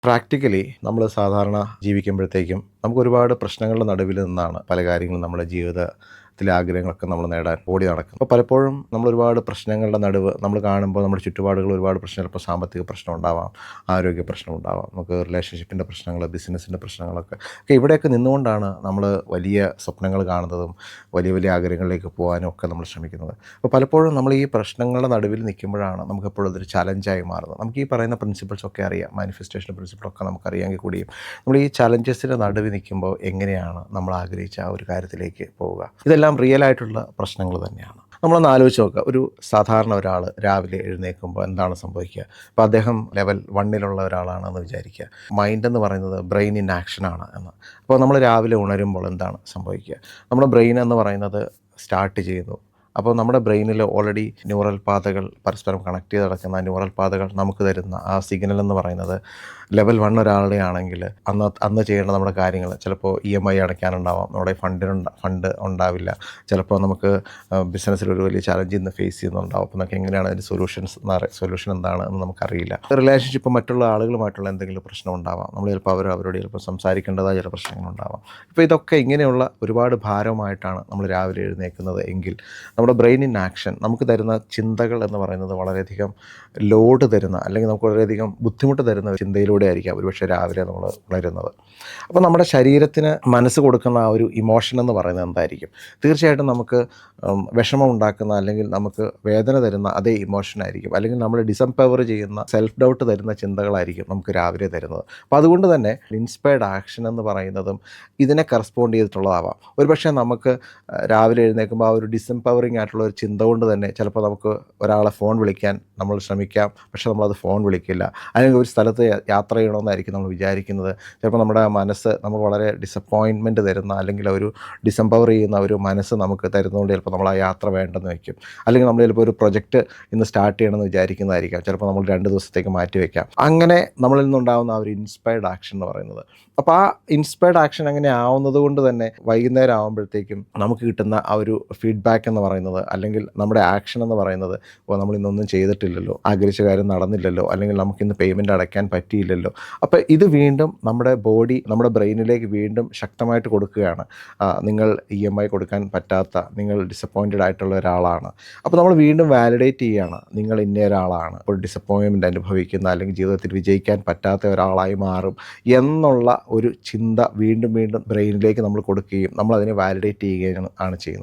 Practically നമ്മൾ സാധാരണ ജീവിക്കുമ്പോഴത്തേക്കും നമുക്ക് ഒരുപാട് പ്രശ്നങ്ങളുടെ നടുവിൽ നിന്നാണ് പല കാര്യങ്ങളും നമ്മുടെ ജീവിതത്തിലെ ആഗ്രഹങ്ങളൊക്കെ നമ്മൾ നേടാൻ ഓടി നടക്കും. അപ്പോൾ പലപ്പോഴും നമ്മൾ ഒരുപാട് പ്രശ്നങ്ങളുടെ നടുവ് നമ്മൾ കാണുമ്പോൾ നമ്മുടെ ചുറ്റുപാടുകൾ ഒരുപാട് പ്രശ്നങ്ങൾ, ഇപ്പോൾ സാമ്പത്തിക പ്രശ്നം ഉണ്ടാവാം, ആരോഗ്യ പ്രശ്നം ഉണ്ടാവാം, നമുക്ക് റിലേഷൻഷിപ്പിൻ്റെ പ്രശ്നങ്ങൾ, ബിസിനസ്സിൻ്റെ പ്രശ്നങ്ങളൊക്കെ ഇവിടെയൊക്കെ നിന്നുകൊണ്ടാണ് നമ്മൾ വലിയ സ്വപ്നങ്ങൾ കാണുന്നതും വലിയ വലിയ ആഗ്രഹങ്ങളിലേക്ക് പോകാനും ഒക്കെ നമ്മൾ ശ്രമിക്കുന്നത്. അപ്പോൾ പലപ്പോഴും നമ്മൾ ഈ പ്രശ്നങ്ങളുടെ നടുവിൽ നിൽക്കുമ്പോഴാണ് നമുക്ക് എപ്പോഴും അതൊരു ചലഞ്ചായി മാറുന്നത്. നമുക്ക് ഈ പറയുന്ന പ്രിൻസിപ്പിൾസൊക്കെ അറിയാം, മാനിഫെസ്റ്റേഷൻ പ്രിൻസിപ്പിളൊക്കെ നമുക്കറിയാമെങ്കിൽ കൂടിയും നമ്മൾ ഈ ചലഞ്ചസിൻ്റെ നടുവിൽ നിൽക്കുമ്പോൾ എങ്ങനെയാണ് നമ്മൾ ആഗ്രഹിച്ച ആ ഒരു കാര്യത്തിലേക്ക് പോവുക? ഇതെല്ലാം റിയൽ ആയിട്ടുള്ള പ്രശ്നങ്ങൾ തന്നെയാണ്. നമ്മളൊന്ന് ആലോചിച്ച് നോക്കുക. ഒരു സാധാരണ ഒരാൾ രാവിലെ എഴുന്നേൽക്കുമ്പോൾ എന്താണ് സംഭവിക്കുക? അപ്പോൾ അദ്ദേഹം ലെവൽ 1 ഒരാളാണെന്ന് വിചാരിക്കുക. മൈൻഡ് എന്ന് പറയുന്നത് ബ്രെയിൻ ഇൻ ആക്ഷനാണ് എന്ന്. അപ്പോൾ നമ്മൾ രാവിലെ ഉണരുമ്പോൾ എന്താണ് സംഭവിക്കുക? നമ്മുടെ ബ്രെയിൻ എന്ന് പറയുന്നത് സ്റ്റാർട്ട് ചെയ്യുന്നു. അപ്പോൾ നമ്മുടെ ബ്രെയിനിൽ ഓൾറെഡി ന്യൂറൽ പാതകൾ പരസ്പരം കണക്ട് ചെയ്ത് കിടക്കുന്ന ന്യൂറൽ പാതകൾ നമുക്ക് തരുന്ന ആ സിഗ്നൽ എന്ന് പറയുന്നത് ലെവൽ 1 ഒരാളുടെ ആണെങ്കിൽ അന്ന് ചെയ്യേണ്ട നമ്മുടെ കാര്യങ്ങൾ ചിലപ്പോൾ EMI അടയ്ക്കാനുണ്ടാവാം, നമ്മുടെ ഫണ്ട് ഉണ്ടാവില്ല, ചിലപ്പോൾ നമുക്ക് ബിസിനസ്സിൽ ഒരു വലിയ ചലഞ്ച് ഇന്ന് ഫേസ് ചെയ്യുന്നുണ്ടാവും. അപ്പോൾ നമുക്ക് എങ്ങനെയാണ് അതിൻ്റെ സൊല്യൂഷൻ എന്താണ് എന്ന് നമുക്കറിയില്ല. റിലേഷൻഷിപ്പ് മറ്റുള്ള ആളുകളുമായിട്ടുള്ള എന്തെങ്കിലും പ്രശ്നം ഉണ്ടാവാം, നമ്മൾ ചിലപ്പോൾ അവരോട് ചിലപ്പോൾ സംസാരിക്കേണ്ടതായ ചില പ്രശ്നങ്ങളുണ്ടാവാം. ഇപ്പോൾ ഇതൊക്കെ ഇങ്ങനെയുള്ള ഒരുപാട് ഭാരമായിട്ടാണ് നമ്മൾ രാവിലെ എഴുന്നേൽക്കുന്നത് എങ്കിൽ നമ്മുടെ ബ്രെയിൻ ഇൻ ആക്ഷൻ നമുക്ക് തരുന്ന ചിന്തകൾ എന്ന് പറയുന്നത് വളരെയധികം ലോഡ് തരുന്ന, അല്ലെങ്കിൽ നമുക്ക് വളരെയധികം ബുദ്ധിമുട്ട് തരുന്ന ചിന്തയിലൂടെ ആയിരിക്കാം ഒരുപക്ഷെ രാവിലെ നമ്മൾ ഉണരുന്നത്. അപ്പോൾ നമ്മുടെ ശരീരത്തിന് മനസ്സ് കൊടുക്കുന്ന ആ ഒരു ഇമോഷൻ എന്ന് പറയുന്നത് എന്തായിരിക്കും? തീർച്ചയായിട്ടും നമുക്ക് വിഷമം ഉണ്ടാക്കുന്ന, അല്ലെങ്കിൽ നമുക്ക് വേദന തരുന്ന അതേ ഇമോഷനായിരിക്കും, അല്ലെങ്കിൽ നമ്മൾ ഡിസംപവർ ചെയ്യുന്ന സെൽഫ് ഡൗട്ട് തരുന്ന ചിന്തകളായിരിക്കും നമുക്ക് രാവിലെ തരുന്നത്. അപ്പോൾ അതുകൊണ്ട് തന്നെ ഇൻസ്പയർഡ് ആക്ഷൻ എന്ന് പറയുന്നതും ഇതിനെ കറസ്പോണ്ട് ചെയ്തിട്ടുള്ളതാവാം. ഒരുപക്ഷെ നമുക്ക് രാവിലെ എഴുന്നേൽക്കുമ്പോൾ ആ ഒരു ഡിസംപവറിങ് ആയിട്ടുള്ള ഒരു ചിന്ത കൊണ്ട് തന്നെ ചിലപ്പോൾ നമുക്ക് ഒരാളെ ഫോൺ വിളിക്കാൻ നമ്മൾ ശ്രമിക്കാം, പക്ഷേ നമ്മളത് ഫോൺ വിളിക്കില്ല. അല്ലെങ്കിൽ ഒരു സ്ഥലത്ത് യാത്ര ചെയ്യണമെന്നായിരിക്കും നമ്മൾ വിചാരിക്കുന്നത്. ചിലപ്പോൾ നമ്മുടെ മനസ്സ് നമുക്ക് വളരെ ഡിസപ്പോയിൻമെൻറ്റ് തരുന്ന, അല്ലെങ്കിൽ ഒരു ഡിസംപവർ ചെയ്യുന്ന ഒരു മനസ്സ് നമുക്ക് തരുന്നതുകൊണ്ട് ചിലപ്പോൾ നമ്മൾ ആ യാത്ര വേണ്ടെന്ന് വയ്ക്കും. അല്ലെങ്കിൽ നമ്മൾ ചിലപ്പോൾ ഒരു പ്രൊജക്റ്റ് ഇന്ന് സ്റ്റാർട്ട് ചെയ്യണമെന്ന് വിചാരിക്കുന്നതായിരിക്കാം, ചിലപ്പോൾ നമ്മൾ 2 ദിവസത്തേക്ക് മാറ്റി വയ്ക്കാം. അങ്ങനെ നമ്മളിൽ നിന്നുണ്ടാകുന്ന ആ ഒരു ഇൻസ്പയർഡ് ആക്ഷൻ എന്ന് പറയുന്നത്. അപ്പോൾ ആ ഇൻസ്പയർഡ് ആക്ഷൻ അങ്ങനെ ആവുന്നത് കൊണ്ട് തന്നെ വൈകുന്നേരം ആകുമ്പോഴത്തേക്കും നമുക്ക് കിട്ടുന്ന ആ ഒരു ഫീഡ്ബാക്ക് എന്ന് പറയുന്നത്, അല്ലെങ്കിൽ നമ്മുടെ ആക്ഷൻ എന്ന് പറയുന്നത്, അപ്പോൾ നമ്മൾ ഇന്നൊന്നും ചെയ്തിട്ടില്ലല്ലോ, ആഗ്രഹിച്ച കാര്യം നടന്നില്ലല്ലോ, അല്ലെങ്കിൽ നമുക്കിന്ന് പേയ്മെൻറ്റ് അടയ്ക്കാൻ പറ്റിയില്ലല്ലോ. അപ്പോൾ ഇത് വീണ്ടും നമ്മുടെ ബോഡി നമ്മുടെ ബ്രെയിനിലേക്ക് വീണ്ടും ശക്തമായിട്ട് കൊടുക്കുകയാണ്. നിങ്ങൾ EMI കൊടുക്കാൻ പറ്റാത്ത, നിങ്ങൾ ഡിസപ്പോയിൻറ്റഡ് ആയിട്ടുള്ള ഒരാളാണ്. അപ്പോൾ നമ്മൾ വീണ്ടും വാലിഡേറ്റ് ചെയ്യുകയാണ്, നിങ്ങൾ ഇന്ന ഒരാളാണ്, ഇപ്പോൾ ഡിസപ്പോയിൻമെൻറ്റ് അനുഭവിക്കുന്ന, അല്ലെങ്കിൽ ജീവിതത്തിൽ വിജയിക്കാൻ പറ്റാത്ത ഒരാളായി മാറും എന്നുള്ള ഒരു ചിന്ത വീണ്ടും വീണ്ടും ബ്രെയിനിലേക്ക് നമ്മൾ കൊടുക്കുകയും നമ്മളതിനെ വാലിഡേറ്റ് ചെയ്യുകയാണ് ചെയ്യുന്നത്.